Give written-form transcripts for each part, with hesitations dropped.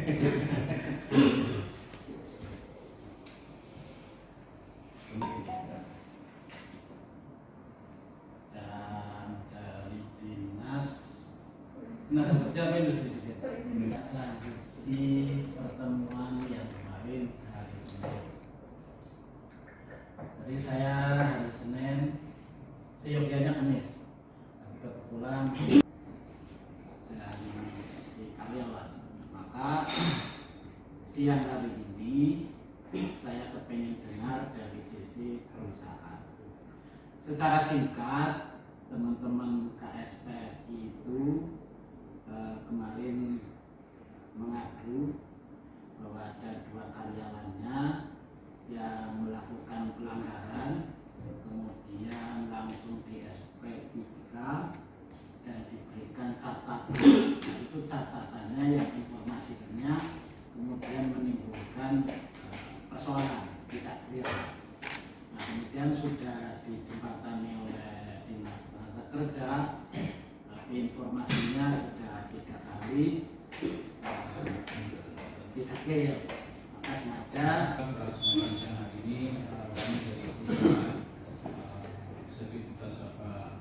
Dan dari dinas tenaga kerja apa industri di sini? Lanjuti pertemuan yang kemarin hari Senin. Jadi saya hari Senin, seyogianya Kamis, tapi kebetulan dari sisi karyawan, maka siang hari ini saya kepengen dengar dari sisi perusahaan. Secara singkat, teman-teman KSPSI itu kemarin mengadu bahwa ada 2 karyawannya yang melakukan pelanggaran, kemudian langsung di SP 3 dan diberikan catatan. Nah, itu catatannya yang informasinya kemudian menimbulkan persoalan tidak clear. Nah, kemudian sudah dijembatani oleh Dinas Tenaga Kerja, tapi informasinya sudah 3 kali tidak clear. Maka sengaja siang hari ini kami dari perusahaan Sekuritas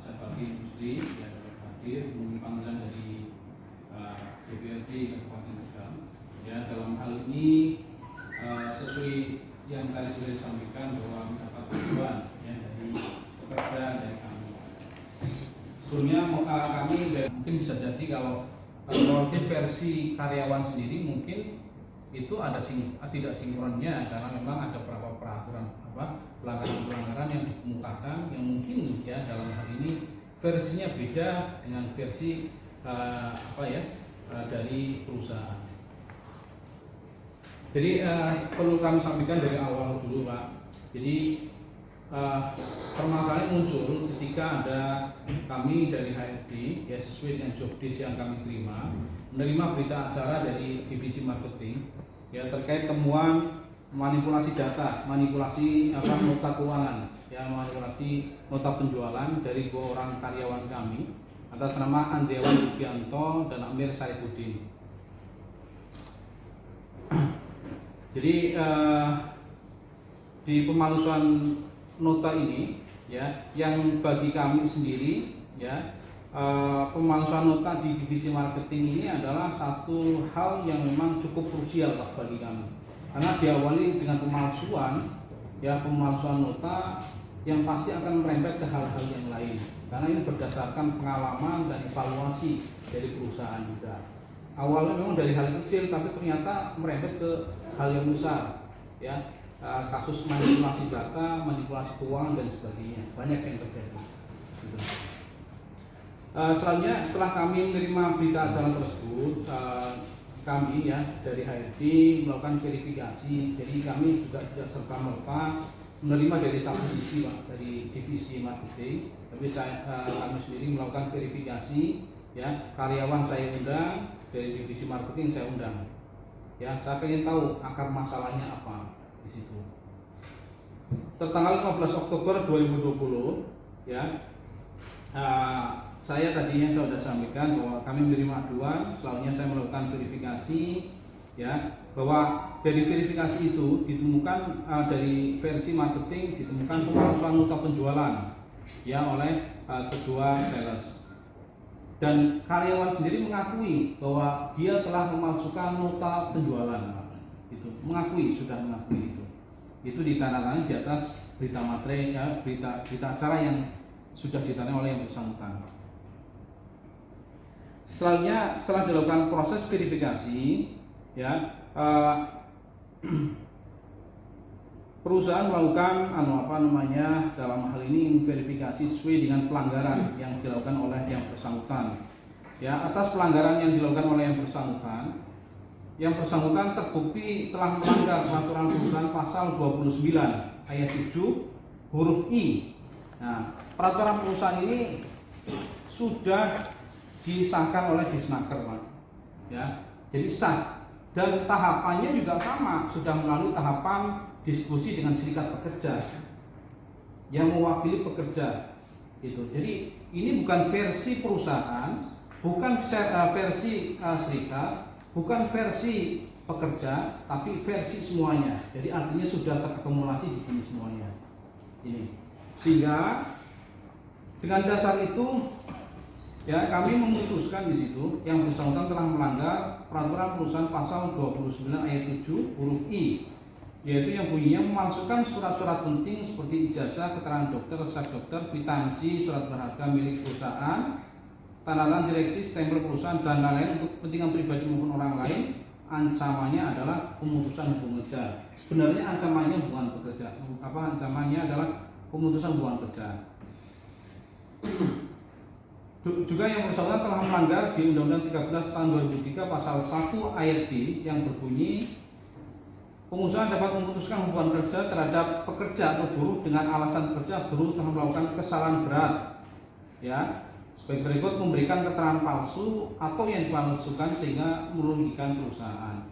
Safari Industri yang hadir memenuhi panggilan dari DPRD Kabupaten Tegal. Ya, dalam hal ini sesuai yang tadi sudah disampaikan bahwa mendapat tujuan ya dari pekerja dari kami. Sebelumnya kami mungkin bisa jadi kalau versi karyawan sendiri mungkin itu ada tidak sinkronnya karena memang ada beberapa peraturan pelanggaran yang dikemukakan yang mungkin ya dalam hal ini versinya beda dengan versi dari perusahaan. Jadi perlu kami sampaikan dari awal dulu, Pak. Jadi permasalahan muncul ketika ada kami dari HRD ya sesuai dengan job desk yang kami terima menerima berita acara dari divisi marketing ya terkait temuan manipulasi data, manipulasi nota keuangan ya, manipulasi nota penjualan dari 2 orang karyawan kami atas nama Andriawan Yugianto dan Amir Saifuddin. Jadi di pemalsuan nota ini ya yang bagi kami sendiri ya pemalsuan nota di divisi marketing ini adalah satu hal yang memang cukup krusial Pak bagi kami karena diawali dengan pemalsuan nota yang pasti akan merembet ke hal-hal yang lain karena ini berdasarkan pengalaman dan evaluasi dari perusahaan juga. Awalnya memang dari hal kecil tapi ternyata merembet ke hal yang besar ya. Kasus manipulasi data, manipulasi keuangan dan sebagainya banyak yang terjadi. Gitu. Selanjutnya setelah kami menerima berita acara tersebut, kami ya dari HRD melakukan verifikasi. Jadi kami juga tidak serta merta menerima dari satu sisi Pak dari divisi marketing, tapi kami sendiri melakukan verifikasi ya karyawan saya undang dari divisi marketing saya undang. Ya saya ingin tahu akar masalahnya apa. Di situ. Tertanggal 15 Oktober 2020 ya saya tadinya saya sudah sampaikan bahwa kami menerima aduan, selanjutnya saya melakukan verifikasi ya bahwa dari verifikasi itu ditemukan dari versi marketing ditemukan pemalsuan nota penjualan ya oleh kedua sales dan karyawan sendiri mengakui bahwa dia telah memalsukan nota penjualan. Itu sudah mengakui itu ditandatangani di atas berita materai ya, berita acara yang sudah ditandatangani oleh yang bersangkutan. Selanjutnya setelah dilakukan proses verifikasi ya perusahaan melakukan dalam hal ini verifikasi sesuai dengan pelanggaran yang dilakukan oleh yang bersangkutan ya. Atas pelanggaran yang dilakukan oleh yang bersangkutan terbukti telah melanggar peraturan perusahaan pasal 29 ayat 7 huruf I. Nah, peraturan perusahaan ini sudah disahkan oleh Disnaker, Pak. Ya, jadi sah dan tahapannya juga sama, sudah melalui tahapan diskusi dengan serikat pekerja yang mewakili pekerja. Gitu. Jadi ini bukan versi perusahaan, bukan versi serikat, bukan versi pekerja, tapi versi semuanya. Jadi artinya sudah terakumulasi di sini semuanya. Ini. Sehingga dengan dasar itu ya kami memutuskan di situ yang bersangkutan telah melanggar peraturan perusahaan pasal 29 ayat 7 huruf I, yaitu yang bunyinya memasukkan surat-surat penting seperti ijazah, keterangan dokter, resep dokter, kwitansi, surat berharga milik perusahaan, tanda tangan direksi, stempel perusahaan dan lain-lain untuk kepentingan pribadi maupun orang lain. Ancamannya adalah pemutusan hubungan kerja. Sebenarnya ancamannya bukan pekerja. Ancamannya adalah pemutusan hubungan kerja. Juga yang bersangkutan telah melanggar di Undang-Undang 13 tahun 2003 pasal 1 ayat B yang berbunyi pengusaha dapat memutuskan hubungan kerja terhadap pekerja atau buruh dengan alasan pekerja buruh telah melakukan kesalahan berat. Ya, sebagai berikut: memberikan keterangan palsu atau yang dipalsukan sehingga merugikan perusahaan.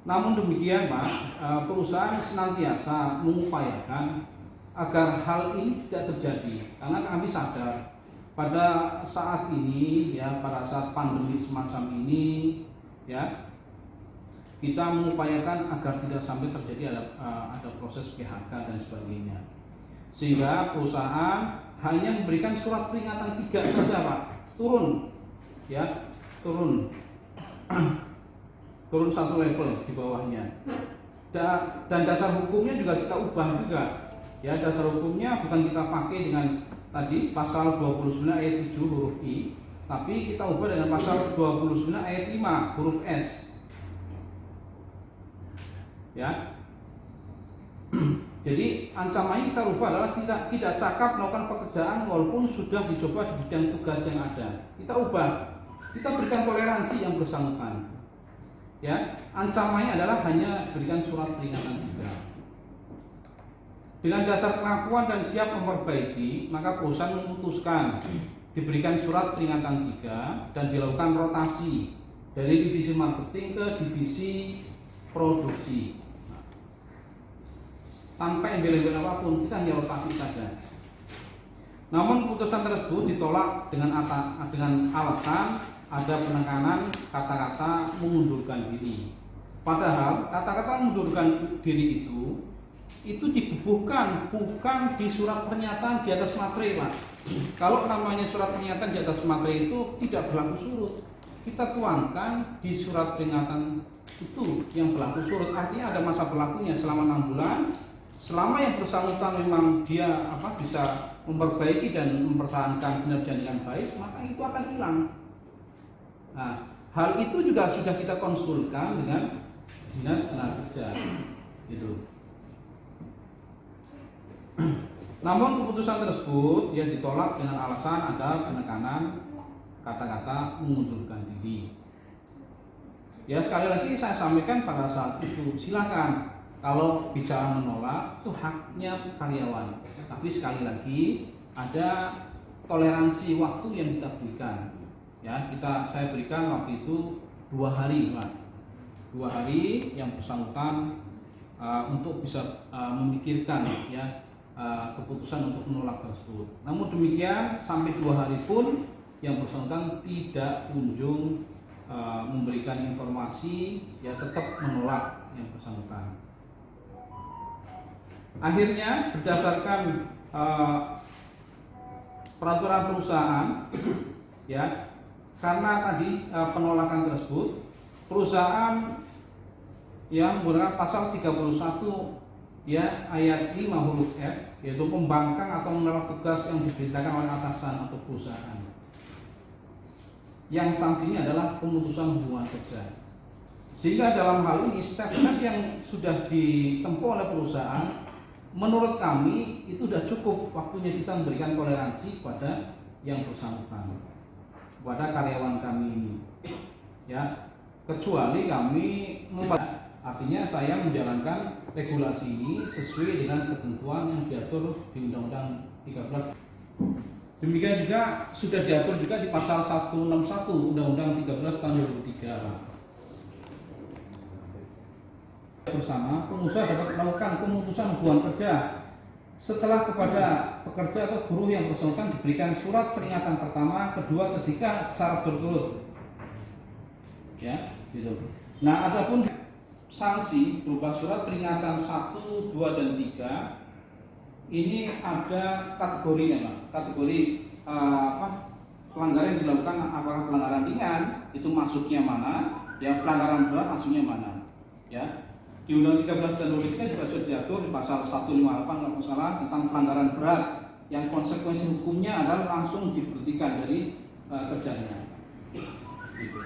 Namun demikian, Pak, perusahaan senantiasa mengupayakan agar hal ini tidak terjadi, karena kami sadar pada saat ini, ya, pada saat pandemi semacam ini, ya, kita mengupayakan agar tidak sampai terjadi ada proses PHK dan sebagainya. Sehingga perusahaan hanya memberikan surat peringatan 3 saja, Pak. Turun, ya, turun satu level di bawahnya. Dan dasar hukumnya juga kita ubah juga. Ya, dasar hukumnya bukan kita pakai dengan tadi pasal 29 ayat 7 huruf I, tapi kita ubah dengan pasal 29 ayat 5 huruf S. Ya. Jadi ancamannya kita ubah adalah tidak cakap melakukan pekerjaan walaupun sudah dicoba di bidang tugas yang ada. Kita ubah, kita berikan toleransi yang bersangkutan. Ya, ancamannya adalah hanya berikan surat peringatan 3. Dengan dasar pengakuan dan siap memperbaiki, maka perusahaan memutuskan diberikan surat peringatan 3 dan dilakukan rotasi dari divisi marketing ke divisi produksi. Tanpa embel-embel apapun, kita hanya rotasi saja. Namun keputusan tersebut ditolak dengan alasan ada penekanan kata-kata mengundurkan diri. Padahal kata-kata mengundurkan diri itu dibubuhkan bukan di surat pernyataan di atas materai, Pak. Kalau namanya surat pernyataan di atas materai itu tidak berlaku surut, kita tuangkan di surat peringatan itu yang berlaku surut. Artinya ada masa berlakunya selama 6 bulan. Selama yang bersangkutan memang dia bisa memperbaiki dan mempertahankan kinerja dengan baik, maka itu akan hilang. Nah, hal itu juga sudah kita konsulkan dengan Dinas Tenaga Kerja, gitu. Namun keputusan tersebut ya ditolak dengan alasan ada penekanan kata-kata mengundurkan diri. Ya, sekali lagi saya sampaikan pada saat itu, silakan. Kalau bicara menolak itu haknya karyawan, tapi sekali lagi ada toleransi waktu yang kita berikan. Ya, saya berikan waktu itu 2 hari, Pak. 2 hari yang bersangkutan untuk bisa memikirkan ya keputusan untuk menolak tersebut. Namun demikian sampai 2 hari pun yang bersangkutan tidak kunjung memberikan informasi, ya tetap menolak yang bersangkutan. Akhirnya berdasarkan peraturan perusahaan, ya, karena tadi penolakan tersebut, perusahaan yang menggunakan pasal 31 ya ayat 5 huruf F, yaitu pembangkang atau menolak tugas yang diberitakan oleh atasan atau perusahaan. Yang sanksinya adalah pemutusan hubungan kerja. Sehingga dalam hal ini step-step yang sudah ditempuh oleh perusahaan, menurut kami itu sudah cukup waktunya kita memberikan toleransi kepada yang bersangkutan, kepada karyawan kami ini. Ya, kecuali kami artinya saya menjalankan regulasi ini sesuai dengan ketentuan yang diatur di Undang-Undang 13. Demikian juga sudah diatur juga di pasal 161 Undang-Undang 13 tahun 2003, Pak. Bersama pengusaha dapat melakukan pemutusan hubungan kerja setelah kepada pekerja atau buruh yang bersangkutan diberikan surat peringatan pertama, kedua, ketiga secara berturut. Ya, gitu. Nah, adapun sanksi berupa surat peringatan 1, 2 dan 3 ini ada kategorinya, Pak. Kategori pelanggaran yang dilakukan, apakah pelanggaran ringan itu masuknya mana, ya pelanggaran berat masuknya mana. Ya. Di Undang 13 dan 23 juga sudah diatur di pasal 158 kalau salah tentang pelanggaran berat yang konsekuensi hukumnya adalah langsung diberhentikan dari kerjanya. Gitu.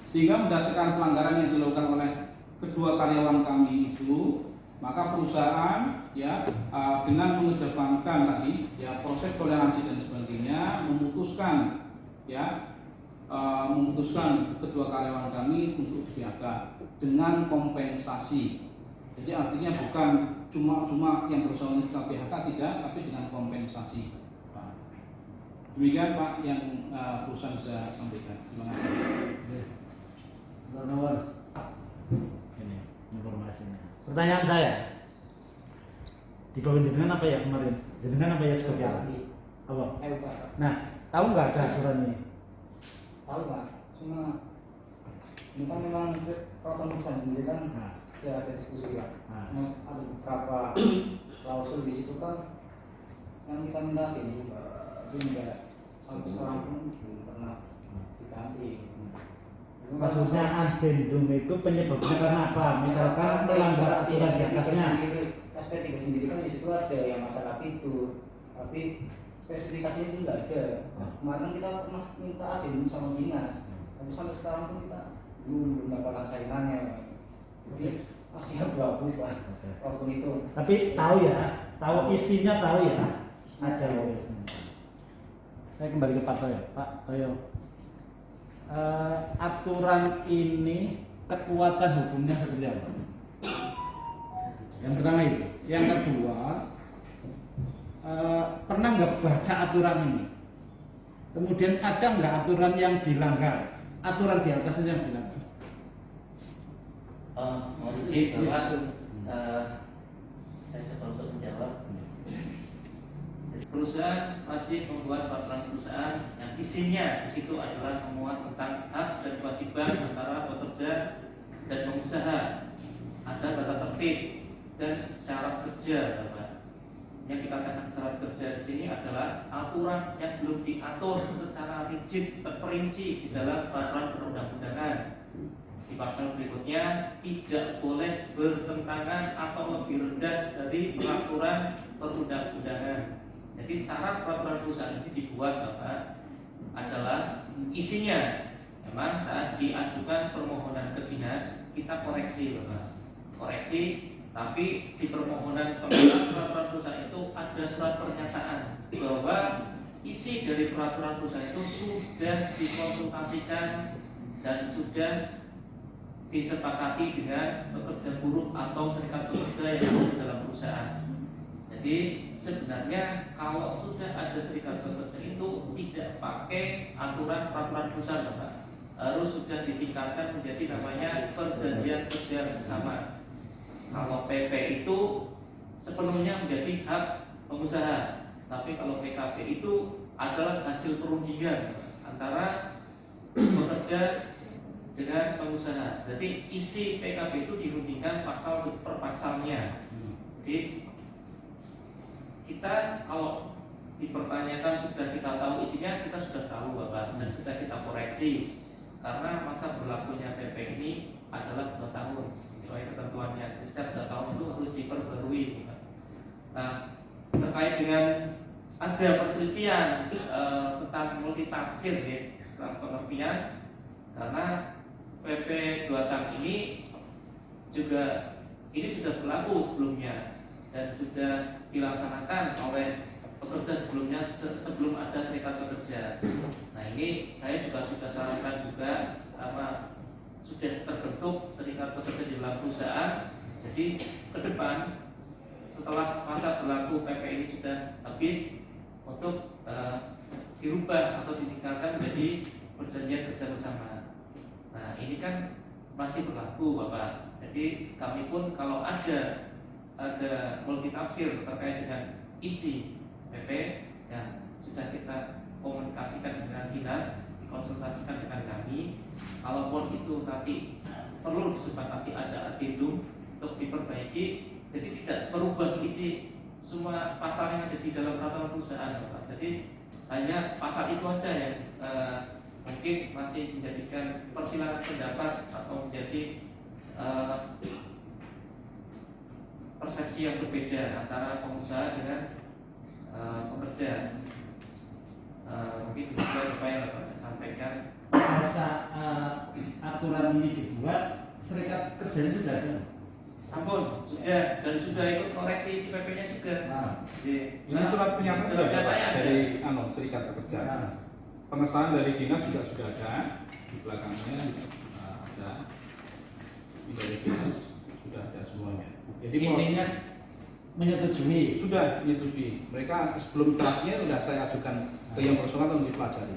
Sehingga berdasarkan pelanggaran yang dilakukan oleh kedua karyawan kami itu, maka perusahaan ya dengan mengedepankan tadi ya proses toleransi dan sebagainya memutuskan kedua karyawan kami untuk PHK dengan kompensasi. Jadi artinya bukan cuma yang berusaha kita PHK, tidak, tapi dengan kompensasi. Demikian Pak yang perusahaan bisa sampaikan. Terima kasih. Nomor ini informasinya. Pertanyaan saya, di bawah jenengan apa ya kemarin? Jenengan apa ya seperti apa? Apa? Nah, tahu nggak ada aturan ini? Tahu Pak, cuma ini kan memang peraturan perusahaan sendiri kan ya ada diskusi ya. Ada beberapa klausul di situ kan yang kita minta ini itu juga sampai sekarang pun belum pernah diganti. Maksudnya addendum itu penyebabnya karena apa? Misalkan melanggar aturan di atasnya. SP3 sendiri kan di situ ada yang masalah itu, tapi spesifikasinya itu nggak ada. Kemarin kita pernah minta addendum sama dinas, tapi sampai sekarang pun kita belum mendapatkan saingannya. Jadi masih abu-abu Pak. Waktu itu. Tapi tahu ya, tahu isinya tahu ya. Ada isinya. Saya kembali ke Pak Toyo. Pak Toyo. Aturan ini kekuatan hukumnya seperti apa? Yang pertama itu. Yang kedua, pernah nggak baca aturan ini? Kemudian ada nggak aturan yang dilanggar? Aturan di atasnya yang dilanggar? Mohon izin Bapak, saya coba untuk menjawab. Perusahaan wajib membuat peraturan perusahaan yang isinya di situ adalah memuat tentang hak dan kewajiban antara pekerja dan pengusaha, ada tata tertib dan syarat kerja, Bapak. Yang dikatakan syarat kerja di sini adalah aturan yang belum diatur secara rigid terperinci di dalam peraturan perundang-undangan. Di pasal berikutnya tidak boleh bertentangan atau lebih rendah dari peraturan perundang-undangan. Jadi syarat peraturan perusahaan ini dibuat Bapak adalah isinya memang saat diajukan permohonan ke dinas kita koreksi Bapak, koreksi, tapi di permohonan pembuatan peraturan perusahaan itu ada surat pernyataan bahwa isi dari peraturan perusahaan itu sudah dikonsultasikan dan sudah disepakati dengan pekerja buruh atau serikat pekerja yang ada di dalam perusahaan. Jadi sebenarnya kalau sudah ada serikat pekerja itu tidak pakai aturan peraturan perusahaan Bapak, harus sudah ditingkatkan menjadi namanya perjanjian kerja bersama. Kalau PP itu sepenuhnya menjadi hak pengusaha, tapi kalau PKB itu adalah hasil perundingan antara pekerja dengan pengusaha. Jadi isi PKB itu dirundingkan pasal per pasalnya. Jadi kita kalau dipertanyakan sudah kita tahu isinya, kita sudah tahu Bapak, dan sudah kita koreksi karena masa berlakunya PP ini adalah 2 tahun sesuai ketentuannya. Setiap 2 tahun itu harus diperbarui Bapak. Nah, terkait dengan ada perselisihan tentang multitafsir ya, tentang pengertian, karena PP 2 tahun ini juga ini sudah berlaku sebelumnya dan sudah dilaksanakan oleh pekerja sebelumnya sebelum ada serikat pekerja. Nah ini saya juga sudah sarankan juga sudah terbentuk serikat pekerja di dalam perusahaan. Jadi ke depan setelah masa berlaku PP ini sudah habis untuk dirubah atau ditingkatkan menjadi perjanjian kerja bersama. Nah ini kan masih berlaku Bapak. Jadi kami pun kalau ada multitafsir terkait dengan isi PP yang sudah kita komunikasikan dengan dinas, konsultasikan dengan kami. Kalaupun itu nanti perlu disepakati ada addendum untuk diperbaiki, jadi tidak merubah isi semua pasal yang ada di dalam peraturan perusahaan, Bapak. Jadi hanya pasal itu aja yang mungkin masih menjadikan persilangan pendapat atau menjadi persepsi yang berbeda antara pengusaha dengan pekerja. Mungkin itu apa yang dapat saya sampaikan. Masa aturan ini dibuat, serikat kerjanya sudah ada. Sampun sudah, dan sudah ikut koreksi isi PP-nya juga. Ini surat pernyataan sudah ada Pak, dari serikat pekerja. Pengesahan dari dinas juga sudah ada, di belakangnya ada, di dari dinas sudah ada semuanya. Jadi intinya menyetujui. Sudah menyetujui. Mereka sebelum draftnya sudah saya ajukan ke yang bersangkutan untuk dipelajari.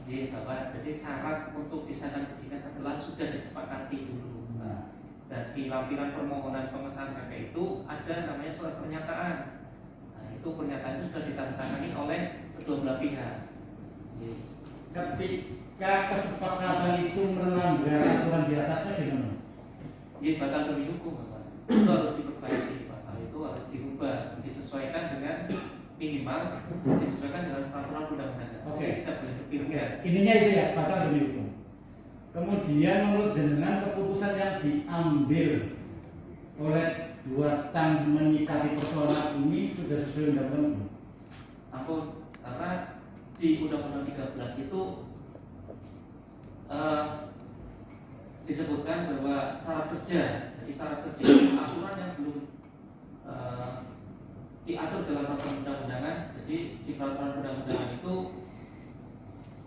Jadi Bapak, jadi syarat untuk disahkan ke dinas adalah sudah disepakati dulu. Dan di lampiran permohonan pengesahan PP itu ada namanya surat pernyataan. Nah, itu pernyataan itu sudah ditandatangani oleh kedua belah pihak. Ketika kesepakatan itu melanggar aturan di atasnya gimana? Jadi batal demi hukum, Bapak. Itu harus diperbaiki, pasal itu harus dirubah, disesuaikan dengan minimal, disesuaikan dengan peraturan undang-undang. Oke. Kita boleh lebih rendah. Ininya itu ya, batal demi hukum. Kemudian menurut jenengan keputusan yang diambil oleh dua tang menyikapi persoalan ini sudah sesuai undang-undang? Sampun, karena di Undang-Undang 13 itu disebutkan bahwa syarat kerja, jadi syarat kerja itu aturan yang belum diatur dalam peraturan undang-undangan. Jadi di peraturan undang-undangan itu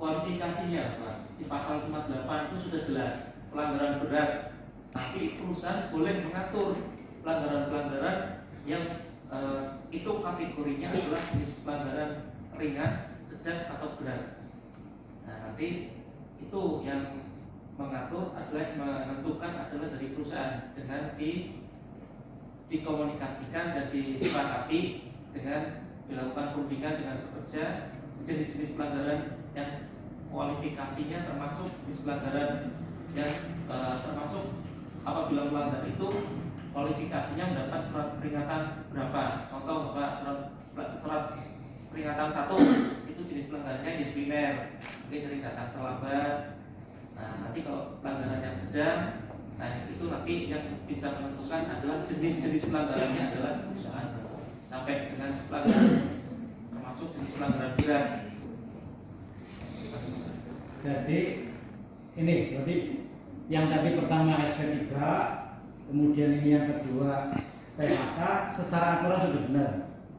kualifikasinya, Pak, di pasal 58 itu sudah jelas pelanggaran berat, tapi perusahaan boleh mengatur pelanggaran-pelanggaran yang itu kategorinya adalah jenis pelanggaran ringan, sedang atau berat. Nah, nanti itu yang mengatur adalah menentukan adalah dari perusahaan dengan dikomunikasikan dan disepakati dengan dilakukan perundingan dengan pekerja jenis-jenis pelanggaran yang kualifikasinya termasuk jenis pelanggaran yang termasuk apabila melanggar itu kualifikasinya mendapat surat peringatan berapa. Contoh Bapak, surat peringatan 1 itu jenis pelanggarannya disipliner, mungkin sering datang terlambat. Nah, nanti kalau pelanggaran yang sedang, nah itu nanti yang bisa menentukan adalah jenis-jenis pelanggarannya adalah perusahaan sampai dengan pelanggaran termasuk jenis pelanggaran berat. Jadi ini berarti yang tadi pertama SP3, kemudian ini yang kedua PHK, secara aturan sudah benar.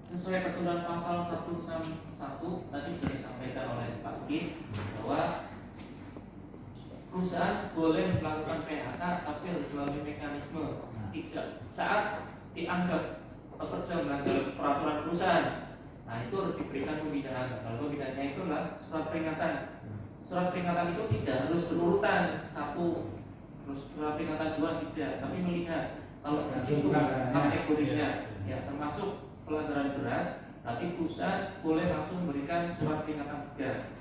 Sesuai ketentuan pasal 161 tadi sudah disampaikan oleh Pak Kis bahwa perusahaan boleh melakukan PHK tapi harus melalui mekanisme. Tidak saat dianggap pekerja melanggar peraturan perusahaan, nah itu harus diberikan pembinaan. Kalau pembinaannya itu adalah surat peringatan. Surat peringatan itu tidak harus berurutan 1, terus surat peringatan 2 tidak, tapi melihat kalau di situ kategorinya ya termasuk pelanggaran berat, nanti perusahaan boleh langsung memberikan surat peringatan 3.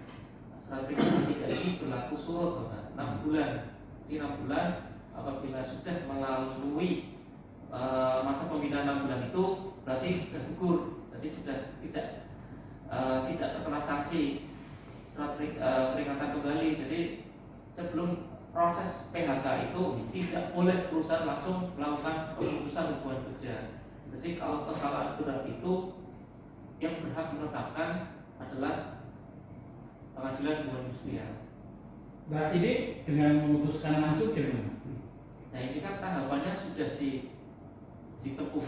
Surat peringatan 3 ini berlaku surut 6 bulan. Di 6 bulan apabila sudah melalui masa pembinaan 6 bulan itu berarti sudah gugur, jadi sudah tidak terkena sanksi surat peringatan kembali. Jadi sebelum proses PHK itu tidak boleh perusahaan langsung melakukan pemutusan hubungan kerja. Jadi kalau kesalahan berat itu yang berhak menetapkan adalah pengadilan hubungan industrial. Nah ini dengan memutuskan langsung gimana? Nah ini kan tahapannya sudah ditempuh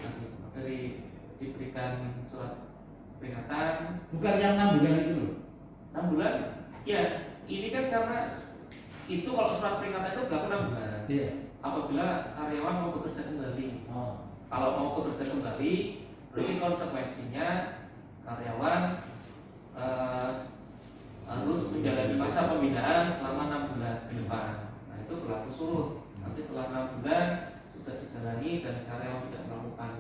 dari diberikan surat peringatan. Bukan yang 6 bulan itu loh. 6 bulan? Ya, ini kan karena itu kalau surat peringatan itu berlaku 6 bulan. Iya. Apabila karyawan mau bekerja kembali. Oh. Kalau mau bekerja kembali, berarti konsekuensinya karyawan harus menjalani masa pembinaan selama 6 bulan ke depan. Nah itu berlaku surut. Nanti setelah 6 bulan sudah dijalani dan karyawan tidak melakukan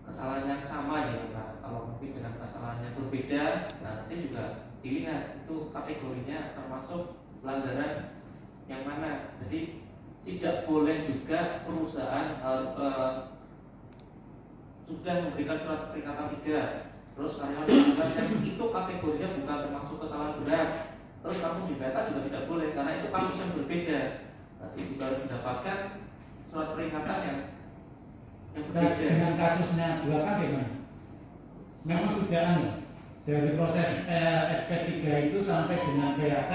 kesalahan yang sama ya, nah, kalau mungkin dengan kesalahan yang berbeda, nah nanti juga dilihat itu kategorinya termasuk pelanggaran yang mana. Jadi tidak boleh juga perusahaan sudah memberikan surat peringatan 3, terus karyawan melanggar yang itu kategorinya bukan termasuk kesalahan berat, terus langsung di-PHK juga tidak boleh, karena itu kasus yang berbeda. Tapi juga harus mendapatkan surat peringatan yang berbeda. Dengan kasusnya 2K gimana? Memang sudah dari proses SP3 itu sampai dengan PHK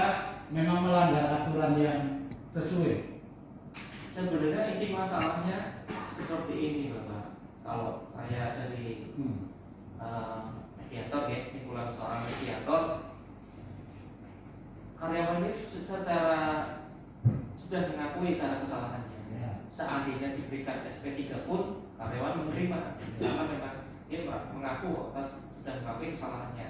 memang melanggar aturan yang sesuai. Sebenarnya inti masalahnya seperti ini, Bapak. Kalau saya dari mediator ya, simpulan seorang mediator, karyawan ini secara sudah mengakui secara kesalahannya. Ya. Seandainya diberikan SP3 pun karyawan menerima, karena memang dia mengaku atas sudah mengakui kesalahannya.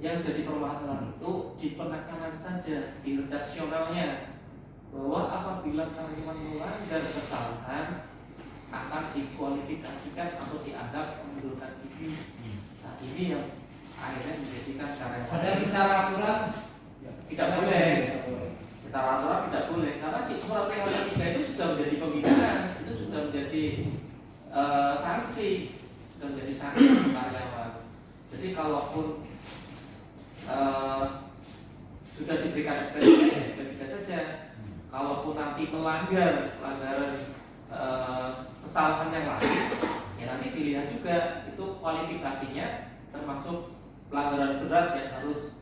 Yang jadi permasalahan itu di penekanan saja, di redaksionalnya, bahwa apabila karyawan melanggar kesalahan akan dikualifikasikan atau dianggap mengundurkan diri. Nah, ini yang akhirnya menjadikan karyawan. Padahal secara aturan tidak boleh. Secara aturan tidak boleh, karena si surat peringatan 3 itu sudah menjadi pembinaan, itu sudah menjadi sanksi, sudah menjadi sanksi bagi karyawan. Jadi kalaupun sudah diberikan SP3 saja, kalaupun nanti melanggar pelanggaran kesalahan yang lain, ya nanti dilihat juga itu kualifikasinya termasuk pelanggaran berat yang harus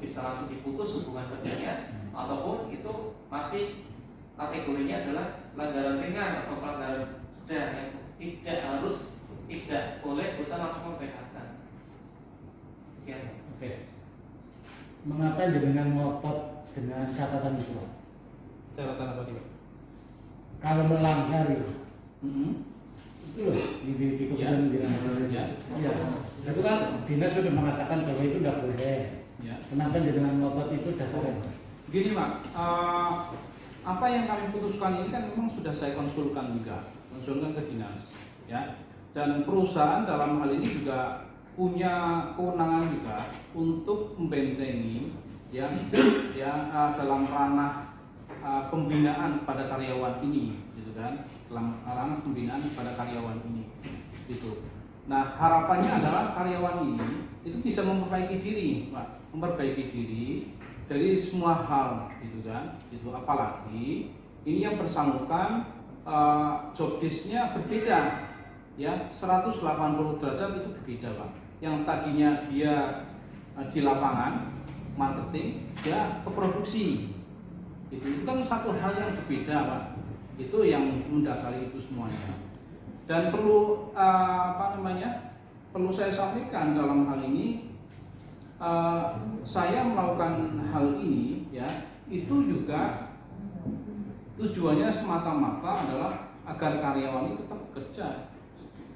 bisa langsung diputus hubungan kerjanya, ataupun itu masih kategorinya adalah pelanggaran ringan atau pelanggaran sedang yang tidak boleh perusahaan langsung memphk. Ya. Oke. Mengapa dengan ngotot dengan catatan itu? Catatan apa dia? Kalau melanggar itu, itu loh di keputusan Ya. Ya, itu kan dinas sudah mengatakan bahwa itu tidak boleh. Ya. Kenapa dengan ngotot itu dasarnya? Gini Pak, apa yang kami putuskan ini kan memang sudah saya konsulkan ke dinas, ya. Dan perusahaan dalam hal ini juga punya kewenangan juga untuk membentengi, ya dalam ranah pembinaan pada karyawan ini, gitu kan, dalam ranah pembinaan pada karyawan ini, gitu. Nah harapannya adalah karyawan ini itu bisa memperbaiki diri, Pak, memperbaiki diri dari semua hal, gitu kan, itu apalagi ini yang bersangkutan job desk-nya berbeda, ya 180 derajat itu berbeda, Pak. Yang tadinya dia di lapangan marketing, dia ke produksi, itu kan satu hal yang berbeda, Pak. Itu yang mendasari itu semuanya. Dan perlu perlu saya sampaikan dalam hal ini, saya melakukan hal ini, ya itu juga tujuannya semata-mata adalah agar karyawan itu tetap bekerja.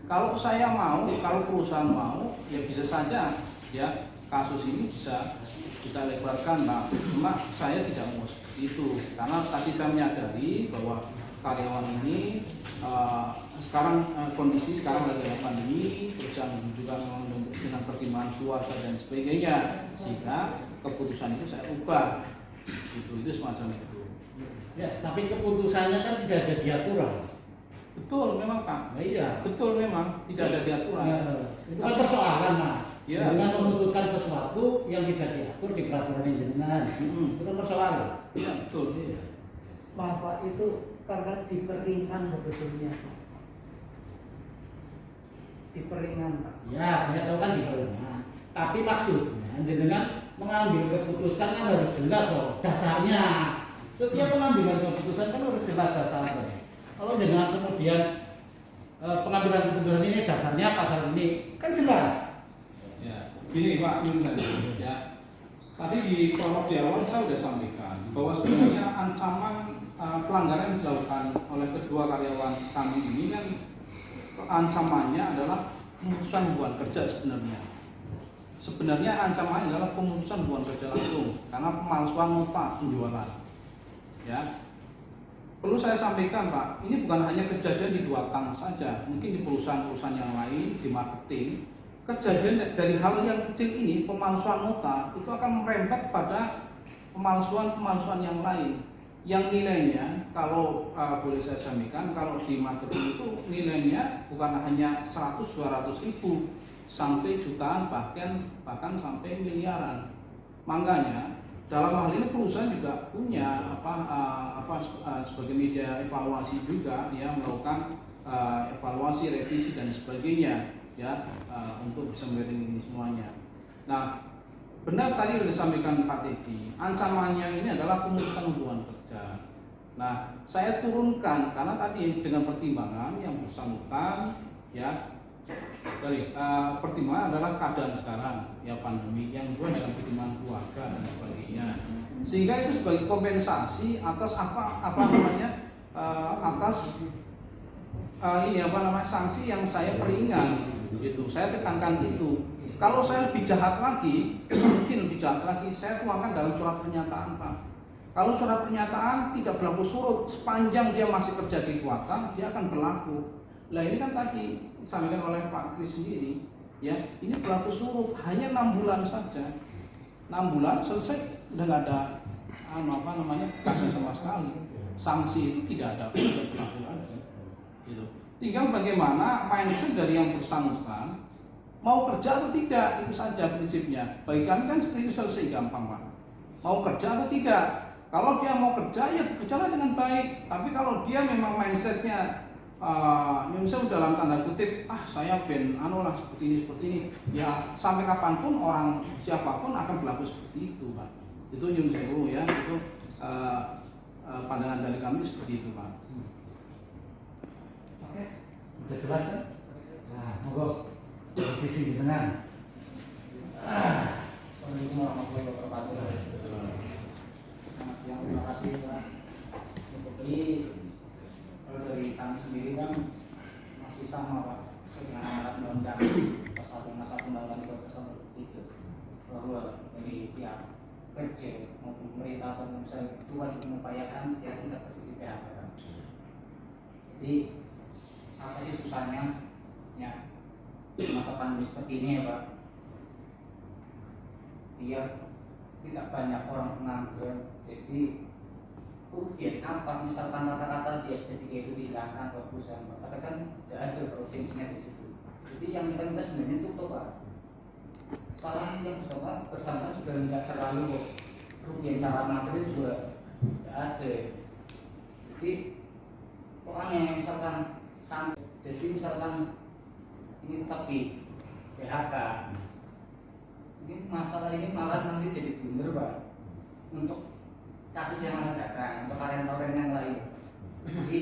Kalau saya mau, kalau perusahaan mau, ya bisa saja, ya kasus ini bisa kita lebarkan, Pak. Cuma saya tidak mau seperti itu, karena tadi saya menyadari bahwa karyawan ini sekarang kondisi sekarang lagi ada pandemi, perusahaan juga dengan pertimbangan keluarga dan sebagainya, sehingga keputusan itu saya ubah. Itu semacam itu. Ya, tapi keputusannya kan tidak ada di aturan. Betul memang Pak. Nah, iya. Betul memang tidak ada di aturan. Ya, itu kan persoalan, Mas. Ya. Dengan memutuskan sesuatu yang tidak diatur di peraturan jenengan. Itu kan persoalan. Iya betul. Iya. Bapak itu karena diperingan sebetulnya, diperingan, Pak. Ya, saya tahu kan diperingan. Tapi maksudnya jenengan mengambil keputusan kan harus jelas loh dasarnya. Setiap pengambilan keputusan kan harus jelas dasarnya. Kalau dengan kemudian pengambilan keputusan ini dasarnya pasal ini kan jelas. Ya, gini Pak Yunus, ya. Tadi di prolog di awal saya sudah sampaikan bahwa sebenarnya ancaman pelanggaran yang dilakukan oleh kedua karyawan kami ini kan ancamannya adalah pemutusan hubungan kerja sebenarnya. Sebenarnya ancamannya adalah pemutusan hubungan kerja langsung karena pemalsuan nota penjualan. Ya. Perlu saya sampaikan Pak, ini bukan hanya kejadian di 2 tank saja, mungkin di perusahaan-perusahaan yang lain, di marketing, kejadian dari hal yang kecil ini, pemalsuan nota, itu akan merembet pada pemalsuan yang lain, yang nilainya kalau boleh saya sampaikan, kalau di marketing itu nilainya bukan hanya 100-200 ribu sampai jutaan, bahkan sampai miliaran. Makanya dalam hal ini perusahaan juga punya sebagai media evaluasi juga, ya, melakukan evaluasi, revisi dan sebagainya, ya, untuk bisa melihat ini semuanya. Nah, benar tadi sudah disampaikan Pak Teddy, ancamannya ini adalah pemutusan hubungan kerja. Nah, saya turunkan karena tadi dengan pertimbangan yang bersangkutan, ya, dari pertimbangan adalah keadaan sekarang, ya, pandemi, yang kedua adalah pertimbangan keluarga dan sebagainya. Sehingga itu sebagai kompensasi atas sanksi yang saya peringan, gitu. Saya tekankan itu. Kalau saya lebih jahat lagi, mungkin lebih jahat lagi, saya tuangkan dalam surat pernyataan, Pak. Kalau surat pernyataan tidak berlaku surut, sepanjang dia masih kerja di Kuarta, dia akan berlaku. Nah, ini kan tadi disampaikan oleh Pak Kris sendiri, ya, ini berlaku surut hanya 6 bulan saja. 6 bulan selesai, udah nggak ada kasus sama sekali. Sanksi itu tidak berlaku lagi. Gitu. Tinggal bagaimana mindset dari yang bersangkutan, mau kerja atau tidak, itu saja prinsipnya. Bagi kami kan seperti itu, selesai, gampang, Pak. Mau kerja atau tidak. Kalau dia mau kerja, ya bekerjalah dengan baik. Tapi kalau dia memang mindsetnya misalnya dalam tanda kutip, saya seperti ini, ya sampai kapanpun orang siapapun akan berlaku seperti itu, Pak. Itu yang saya ya, itu pandangan dari kami seperti itu, Pak. Oke, udah jelas ya? Nah, monggo posisi di tengah. Assalamualaikum warahmatullahi wabarakatuh. Selamat siang, terima kasih Pak. Jadi kalau dari kami sendiri kan masih sama, Pak, sesuai dengan amanat undang-undang pasal 51 undang-undang 13 bahwa dari pihak kerja maupun pemerintah atau usaha itu wajib mengupayakan ya tidak terjadi PHK. Jadi apa sih susahnya ya masa pandemi seperti ini ya, Pak? Biar tidak banyak orang pengangguran. Jadi kerugian apa? Misalkan kata-kata di SD3 itu dihilangkan ke perusahaan, katakan tidak ada urgensinya di situ. Jadi yang kita minta sebenarnya itu Pak, salah yang bersangkutan sudah tidak terlalu kok. Kerugian secara materi juga tidak ada. Jadi orangnya misalkan jadi misalkan ini tapi PHK, ini masalah ini malah nanti jadi blunder, Pak, untuk kasus yang akan datang, untuk karyawan yang lain. Jadi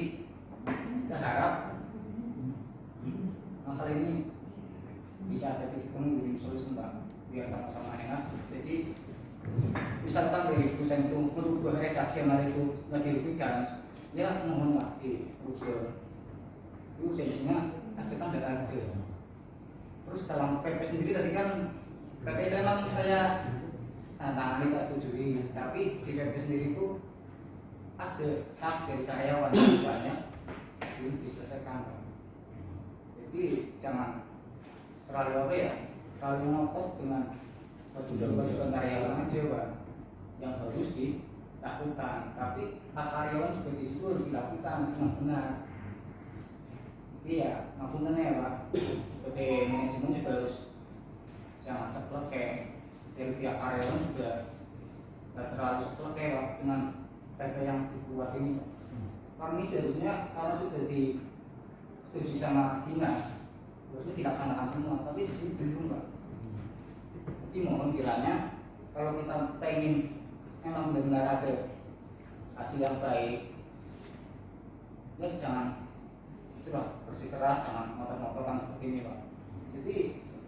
kita harap masalah ini bisa ada titik temu di solusi, Pak, biar sama-sama enak. Jadi misalkan dari perusahaan itu merubah redaksional itu nggak dirugikan, ya mohon maaf diubah. Itu sesinya ajakan dan ada. Terus dalam PP sendiri tadi kan PP itu memang saya tangani Pak setujui, tapi di PP sendiri itu ada hak dari karyawan yang banyak belum diselesaikan. Jadi jangan terlalu terlalu ngotot dengan kewajiban karyawan aja, Pak, yang harus dilakukan. Tapi hak karyawan juga di situ harus dilakukan dengan benar. Iya, ngapunten ya, Pak. Sebagai manajemen juga harus jangan seplek dari pihak karyawan juga tidak terlalu seplek Pak dengan PP yang dibuat ini. Kami seharusnya karena sudah disetujui sama dinas, harusnya dilaksanakan semua, tapi di sini belum, Pak. Jadi mohon kiranya kalau kita pengen memang benar-benar ada hasil yang baik, ya jangan itulah bersikeras, jangan ngotot-ngototan seperti ini, Pak. Jadi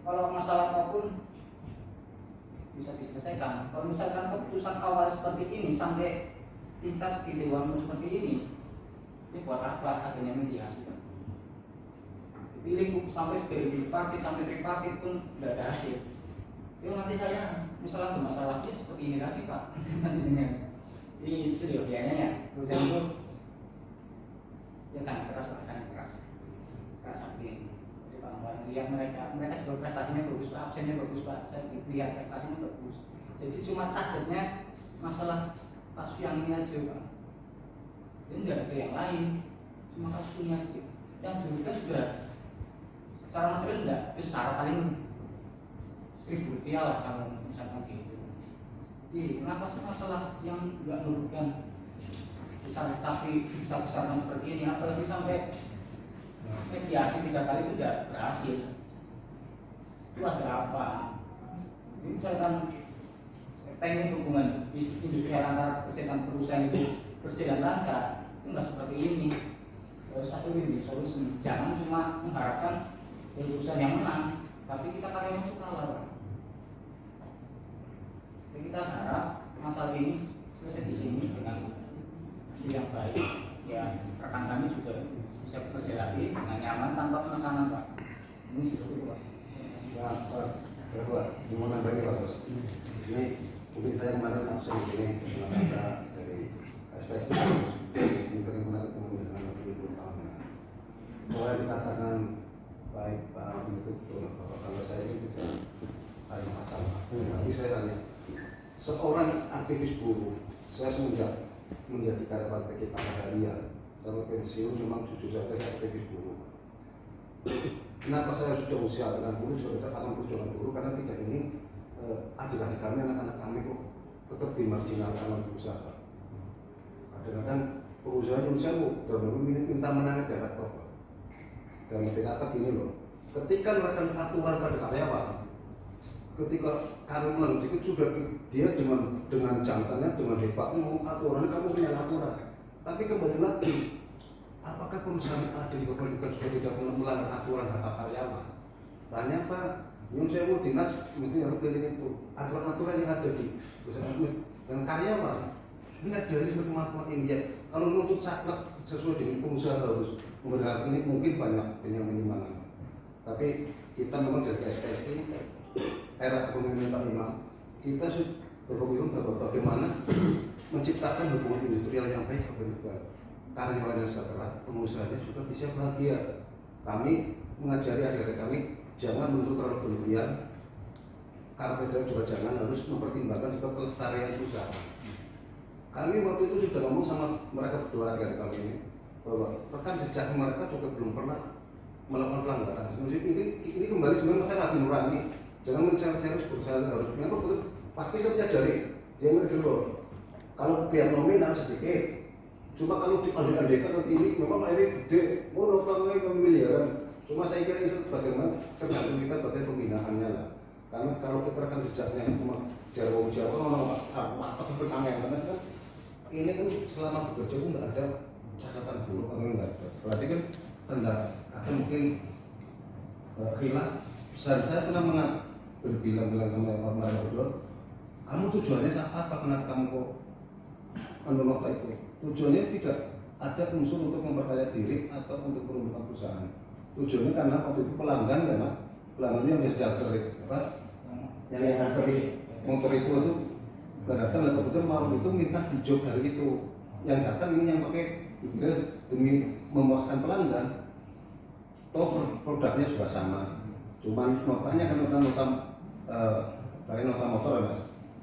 kalau masalah apapun bisa diselesaikan. Kalau misalkan keputusan awal seperti ini sampai tingkat di dewan seperti ini buat apa adanya mediasi, Pak? Jadi lingkup sampai dari bipartit sampai tripartit pun tidak ada hasil. Yuk nanti saya misalnya bermasalahnya seperti ini lagi, Pak. Nanti dengan ini serius ya, perusahaan itu ya jangan keras lah, jangan keras seperti ini. Bang. Lihat mereka juga prestasinya bagus Pak, absennya bagus Pak, saya lihat prestasinya bagus. Jadi cuma catatnya masalah kasus yang ini aja Pak. Jadi nggak ada yang lain, cuma kasus ini aja. Yang dulu kita sudah secara material enggak besar, paling 1.000 rupiah lah kalau misalkan gitu. Iya, kenapa sih masalah yang nggak merugikan besar tapi bisa besar seperti ini, apalagi sampai mediasi 3 kali itu tidak berhasil. Itu ada apa? Ini misalkan pengen hubungan industrial antar percetan perusahaan itu berjalan lancar, itu nggak seperti ini. Harus satu ini solusi. Jangan cuma mengharapkan perusahaan yang menang, tapi kita karyawan itu kalah. Pak. Jadi kita harap masalah ini selesai di sini dengan hasil yang baik. Ya, rekan kami juga bisa bekerja lagi dengan nyaman tanpa penekanan Pak. Ini seperti itu Pak. Ya Pak, mau nambahnya Pak Bos. Ini mungkin saya kemarin absen ini bahasa dari SPS ini sering pernah ketemu dengan lebih 20 tahun. Boleh dikatakan baik Pak Alvin itu betul bahwa kalau saya ini tidak ada masalah. Tapi saya hanya seorang aktivis buruh, saya semenjak menjadi karyawan PT Pangkalia sampai pensiun memang jujur saja saya aktivis buruh. Kenapa saya sudah usia dengan buruh, sudah tetap akan perjuangan buruh karena tidak ini adik-adik kami, anak-anak kami kok tetap dimarginalkan oleh perusahaan. Kadang-kadang perusahaan Indonesia dalam minta menangani darat Bapak. Dan kata gini loh, ketika melakukan aturan pada karyawan, ketika kami melantik itu sudah dia dengan jantannya, dengan hebatnya mau aturan, kamu punya aturan. Tapi kembali lagi, apakah perusahaan adil kepentingan juga tidak melanggar aturan hak karyawan? Tanya Pak, yang saya mau dinas mesti harus pilih itu. Aturan-aturan yang ada di perusahaan dan karyawan lihat dari kemampuan India. Kalau menuntut saklek sesuai dengan pengusaha harus memberikan ini mungkin banyak yang menyimpang. Tapi kita memang dari SPST era kepemimpinan Pak Imam, kita berkomitmen bahwa bagaimana menciptakan hubungan industrial yang baik kepada karyawan yang sejahtera, pengusahanya juga bisa bahagia. Kami mengajari adik-adik kami jangan menuntut terlalu berlebihan, karena juga jangan harus mempertimbangkan juga kelestarian usaha. Kami waktu itu sudah ngomong sama mereka berdua adik-adik kami ini bahwa rekan jejak mereka juga belum pernah melakukan pelanggaran. Ini kembali sebenarnya saya lagi nurani, jangan mencari-cari perusahaan harus kenapa betul pasti saja dari dia menurut kalau biar nominal sedikit, cuma kalau diadek-adekkan nanti ini memang akhirnya gede, notanya miliaran. Cuma saya kira itu bagaimana tergantung kita bagian pembinaannya lah. Karena kalau kita rekan jejaknya cuma jauh-jauh apa bertanya karena kan ini kan selama bekerja itu nggak ada catatan buruk atau nggak ada. Berarti kan ada mungkin khilaf. Saya pernah berbilang-bilang sama orang berdua, kamu tujuannya apa? Kenapa kamu kok menolak itu? Tujuannya tidak ada unsur untuk memperkaya diri atau untuk peruntukan perusahaan. Tujuannya karena waktu itu pelanggan memang pelanggan yang sudah yang dari motor itu datang dan kebetulan warung itu minta dijob dari itu. Yang datang ini yang pakai demi memuaskan pelanggan. Toh produknya sudah sama. Cuman notanya kan nota pakai nota motor ya Mas.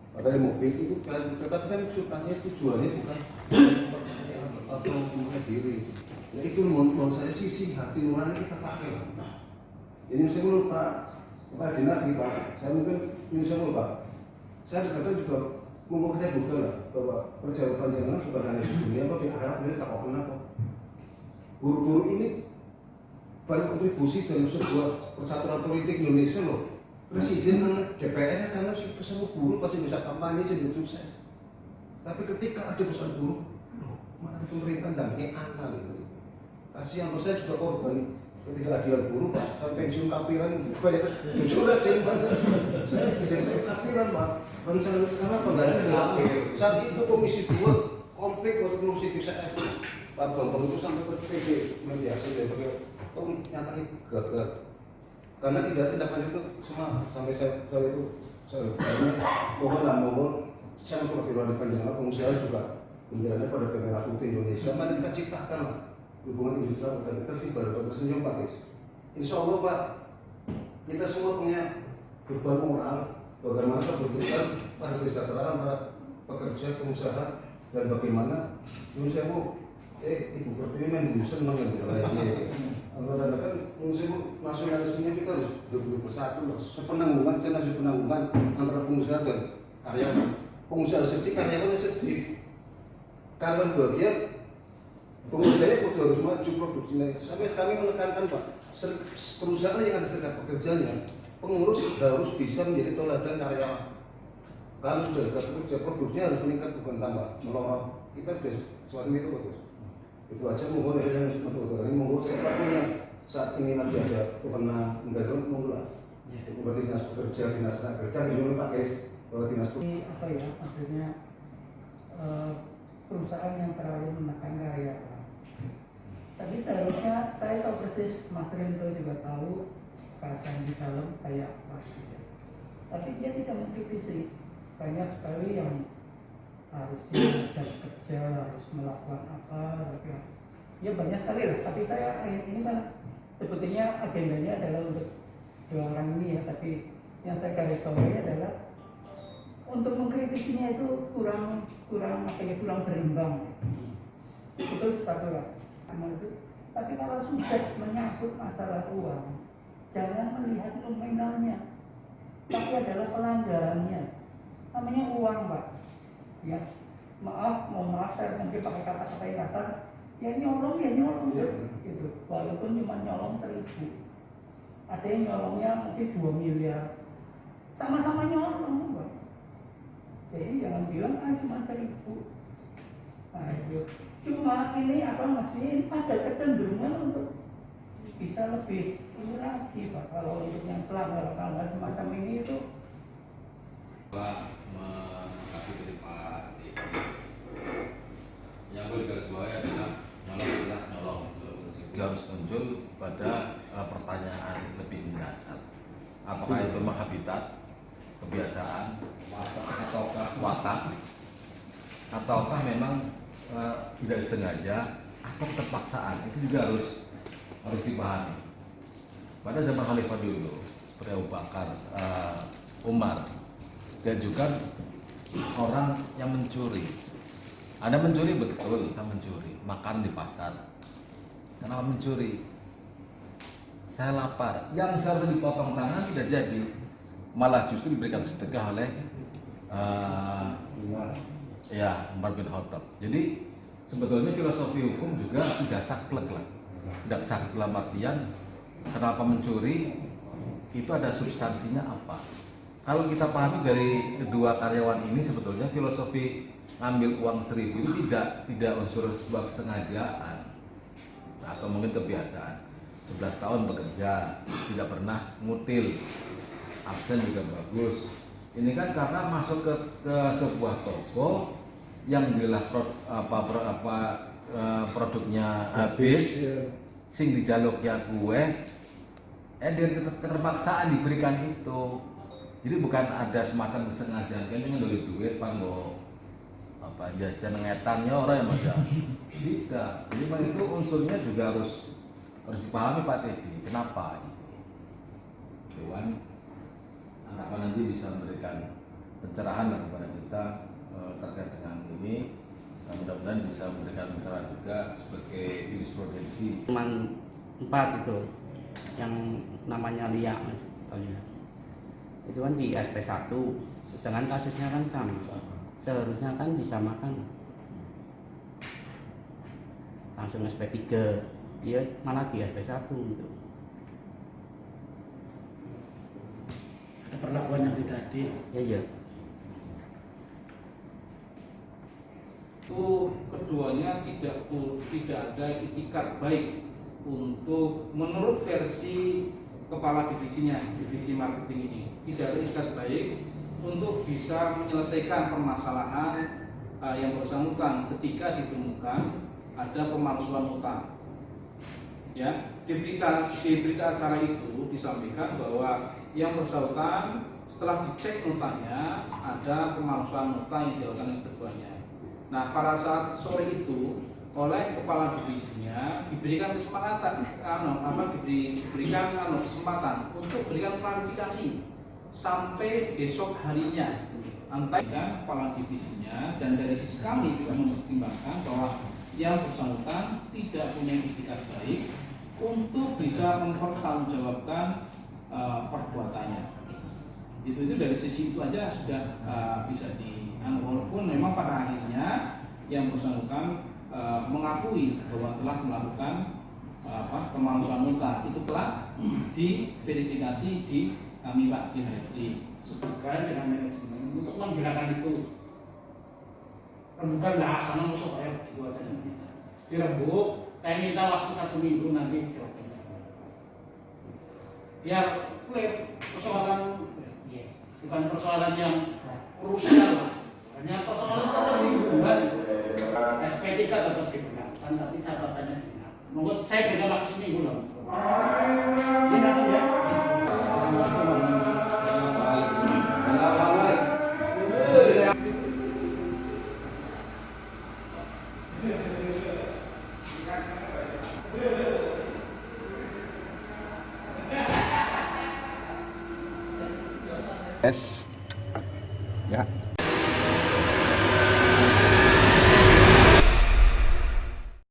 Padahal mobil itu tetapi kan sukanya tujuannya bukan atau memperkaya diri. Ya itu menurut saya sisi hati nurani kita pakai Pak. Ini saya menurut Pak Dinas nih Pak, saya mungkin ini saya menurut Pak. Saya kadang juga mempercayai betul lah bahwa perjalanan panjangnya bukan hanya di dunia, tapi di akhirat kita tak kenapa. Guru-guru ini banyak kontribusi dalam sebuah persatuan politik Indonesia loh. Presiden dan DPR karena kesemua guru pasti bisa kampanye jadi sukses. Tapi ketika ada perusahaan guru, loh, mana pemerintah dampingi anak gitu. Kasihan, saya juga korban ketidakadilan guru Pak. Saya pensiun kapiran, banyak jujur aja Pak. Saya kapiran Pak. Karena pengganti adalah saat itu komisi 2 konflik waktu komisi 3 saya Pak Bambang itu sampai ke PD mediasi dari nyatanya gagal. Karena tidak lanjut itu semua sampai saya itu saya mohon saya untuk kehidupan panjang pengusaha juga benderanya pada merah putih Indonesia. Mari kita ciptakan hubungan industrial kita sih baru tersenyum Pak Guys. Insya Allah Pak, kita semua punya beban moral bagaimana kebutuhan para kesejahteraan para pekerja, pengusaha, dan bagaimana menurut saya Ibu Pertiwi main gusen yang lainnya. Karena kan menurut nasionalismenya kita harus betul-betul bersatu loh. Sepenanggungan, saya nasib penanggungan antara pengusaha dan karyawan. Pengusaha sedih, karyawannya sedih. Karyawan bahagia, pengusahanya kudu harus maju produksinya. Sampai kami menekankan Pak, perusahaan yang ada serikat pekerjanya, pengurus harus bisa menjadi teladan karyawan. Kalau sudah serikat pekerja, produksinya harus meningkat bukan tambah, melorot. Kita sudah sesuatu itu bagus. Itu aja mohon yang betul-betul ini mohon siapapun yang saat ini lagi ada pernah menggagal monggo lah. Seperti dinas pekerja, dinas tenaga kerja, ini Pak Kes, bahwa dinas Ini apa ya, maksudnya perusahaan yang terlalu menekan karyawan. Tapi seharusnya saya tahu persis, Mas Rinto juga tahu keadaan di dalam kayak apa gitu. Tapi dia tidak mengkritisi. Banyak sekali yang harusnya jam kerja harus melakukan apa, ya banyak sekali lah. Tapi saya ini kan sebetulnya agendanya adalah untuk dua orang ini ya. Tapi yang saya garis bawahi adalah untuk mengkritisinya itu kurang berimbang. Itu satu lah. Tapi kalau sudah menyangkut masalah uang, jangan melihat nominalnya, tapi adalah pelanggarannya. Namanya uang Pak. Ya, mohon maaf saya mungkin pakai kata-kata yang kasar. Ya nyolong gitu. Walaupun cuma nyolong 1.000. Ada yang nyolongnya mungkin 2 miliar. Sama-sama nyolong Pak. Jadi jangan bilang cuma 1.000. Nah, itu. Cuma ini apa maksudnya, ini ada kecenderungan untuk bisa lebih ini lagi Pak. Kalau untuk yang pelanggaran semacam ini itu Pak menanggapi dari Pak yang perlu digarisbawahi adalah nyolong. Harus muncul pada pertanyaan lebih mendasar. Apakah itu memang habitat, kebiasaan, ataukah memang tidak disengaja atau terpaksaan? Itu juga harus dipahami. Pada zaman Khalifah dulu, seperti Abu Bakar, Umar, dan juga orang yang mencuri. Anda mencuri, betul, saya mencuri, makan di pasar. Kenapa mencuri? Saya lapar. Yang seharusnya dipotong tangan tidak jadi, malah justru diberikan sedekah oleh Umar bin Khattab. Jadi sebetulnya filosofi hukum juga tidak saklek lah. Tidak saklek dalam artian kenapa mencuri itu ada substansinya apa. Kalau kita pahami dari kedua karyawan ini, sebetulnya filosofi ngambil uang 1.000 itu tidak unsur sebuah kesengajaan atau mungkin kebiasaan. 11 tahun bekerja, tidak pernah ngutil, absen juga bagus. Ini kan karena masuk ke sebuah toko yang bila produknya habis, sing dijaluknya kue, keterpaksaan diberikan itu. Jadi bukan ada semacam kesengajaan, kan dengan duit panggo jajan ngetannya orang yang macam tidak. Jadi memang itu unsurnya juga harus dipahami Pak Teddy. Kenapa? Dewan harapan nanti bisa memberikan pencerahan kepada kita terkait dengan ini. Mudah-mudahan bisa memberikan pencerahan juga sebagai jurisprudensi. Cuman 4 itu yang namanya Lia itu kan di SP1, sedangkan kasusnya kan sama, seharusnya kan disamakan. Langsung SP3, dia malah di SP1 gitu. Ada perlakuan yang tidak adil. Ya. Itu keduanya tidak ada itikat baik untuk menurut versi kepala divisi marketing ini, tidak ada itikat baik untuk bisa menyelesaikan permasalahan yang bersangkutan ketika ditemukan ada pemalsuan utang. Ya, di berita acara itu disampaikan bahwa yang bersangkutan setelah dicek notanya ada pemalsuan nota yang dilakukan oleh keduanya. Nah, pada saat sore itu oleh kepala divisinya diberikan kesempatan diberikan kesempatan untuk berikan klarifikasi sampai besok harinya. Antara kepala divisinya dan dari sisi kami juga mempertimbangkan bahwa yang bersangkutan tidak punya itikat baik untuk bisa mempertanggungjawabkan perbuatannya. Itu dari sisi itu aja sudah bisa walaupun memang pada akhirnya yang bersangkutan mengakui bahwa telah melakukan pemalsuan nota, itu telah diverifikasi di kami Pak di HRD. Sebutkan dengan manajemen untuk menggerakkan itu. Bukan lah, sana masuk aja gitu aja nggak bisa. Dirembuk, saya minta waktu 1 minggu nanti jawabannya. Biar clear persoalan, bukan persoalan yang krusial lah. Hanya persoalan ketersinggungan. SPTK tetap digunakan, tapi catatannya digunakan. Menurut saya beda waktu seminggu lah. Ini nanti ya. Yes. Ya.